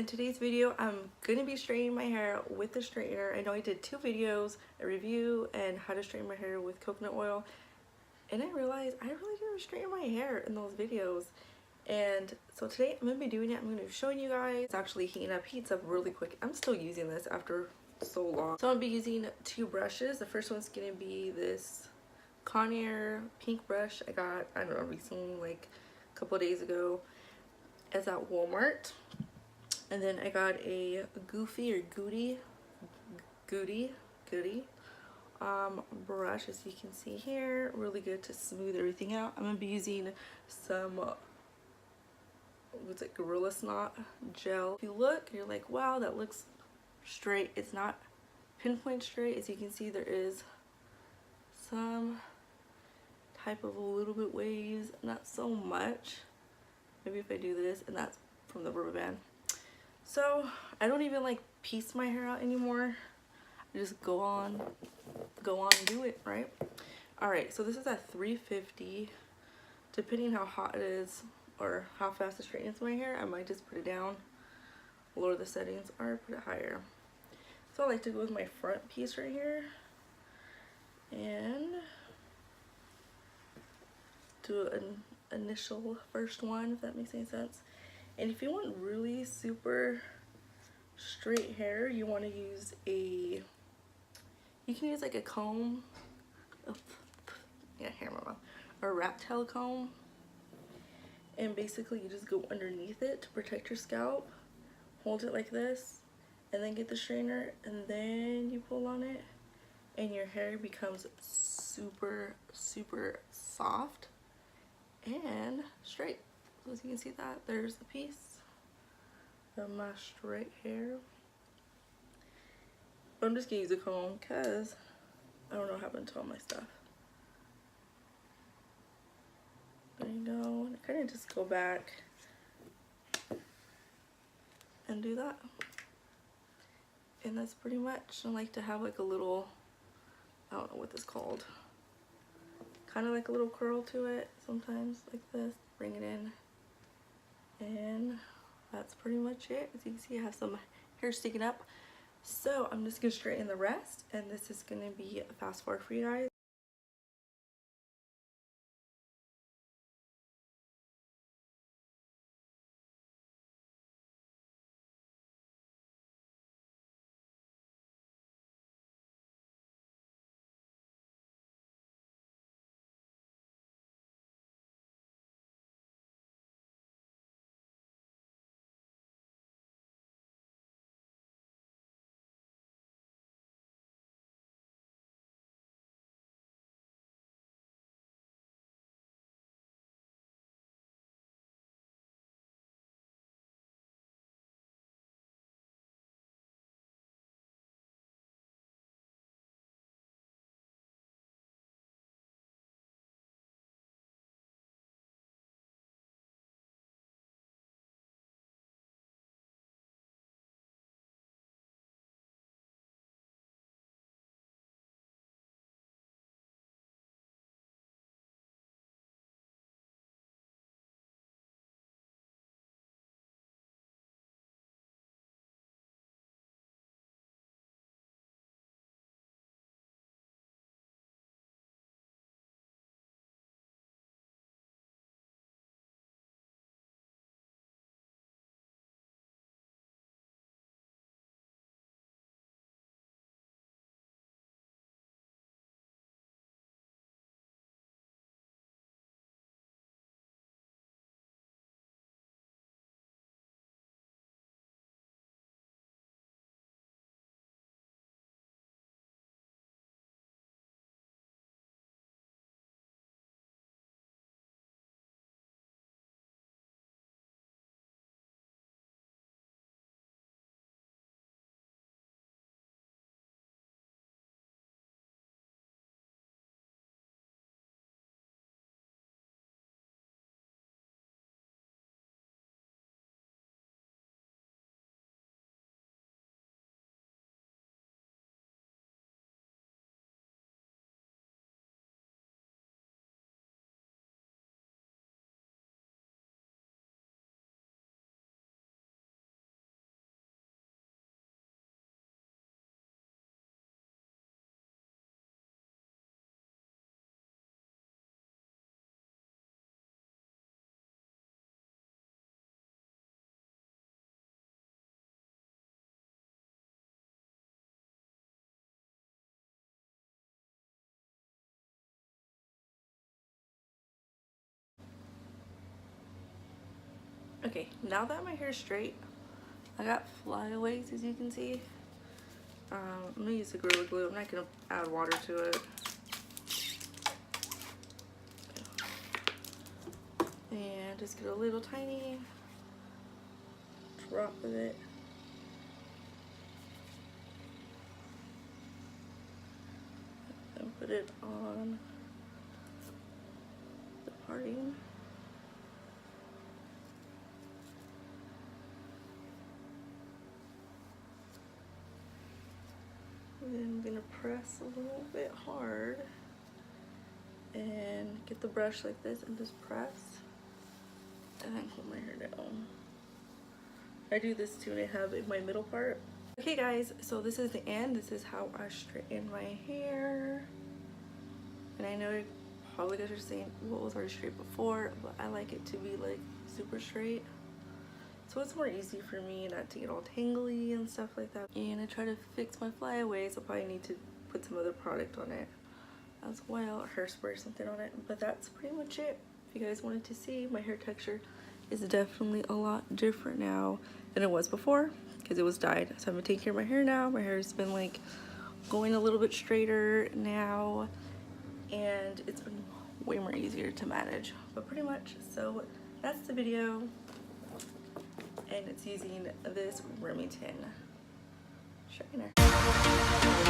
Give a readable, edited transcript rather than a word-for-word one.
In today's video, I'm gonna be straightening my hair with the straightener. I know I did two videos, a review and how to straighten my hair with coconut oil, and I realized I really didn't straighten my hair in those videos. And so today I'm gonna be doing it. I'm gonna be showing you guys. It's actually heats up really quick. I'm still using this after so long. So I'm gonna be using two brushes. The first one's gonna be this Conair pink brush I got, I don't know, recently, like a couple of days ago. It's at Walmart. And then I got a goofy or goody brush, as you can see here. Really good to smooth everything out. I'm gonna be using some what's it, Gorilla Snot gel. If you look, you're like, wow, that looks straight. It's not pinpoint straight. As you can see, there is some type of a little bit waves, not so much. Maybe if I do this, and that's from the rubber band. So I don't even like piece my hair out anymore. I just go on and do it, right? All right, so this is at 350. Depending how hot it is or how fast it straightens my hair, I might just put it down, lower the settings, or put it higher. So I like to go with my front piece right here and do an initial first one, if that makes any sense. And if you want really super straight hair, you want to use you can use like a comb, hair in my mouth, or a rat tail comb, and basically you just go underneath it to protect your scalp, hold it like this, and then get the straightener, and then you pull on it, and your hair becomes super soft and straight. So as you can see, that there's the piece of my straight hair. But I'm just gonna use a comb because I don't know what happened to all my stuff. There you go. And I kind of just go back and do that. And that's pretty much. I like to have like a little, I don't know what this is called, kind of like a little curl to it sometimes, like this. Bring it in, and that's pretty much it. As you can see, I have some hair sticking up. So I'm just gonna straighten the rest, and this is gonna be a fast forward for you guys. Okay, now that my hair is straight, I got flyaways, as you can see. I'm gonna use the Gorilla Glue. I'm not gonna add water to it. And just get a little tiny drop of it. And put it on the parting. And then I'm gonna press a little bit hard and get the brush like this and just press and then pull my hair down. I do this too when I have in my middle part. Okay guys, so this is the end. This is how I straighten my hair. And I know probably guys are saying, well, it was already straight before, but I like it to be like super straight. So it's more easy for me not to get all tangly and stuff like that. And I try to fix my flyaways. I'll probably need to put some other product on it as well, hairspray or something on it. But that's pretty much it. If you guys wanted to see, my hair texture is definitely a lot different now than it was before because it was dyed. So I've been taking care of my hair now. My hair's been like going a little bit straighter now and it's been way more easier to manage. But pretty much, so that's the video. And it's using this Remington straightener.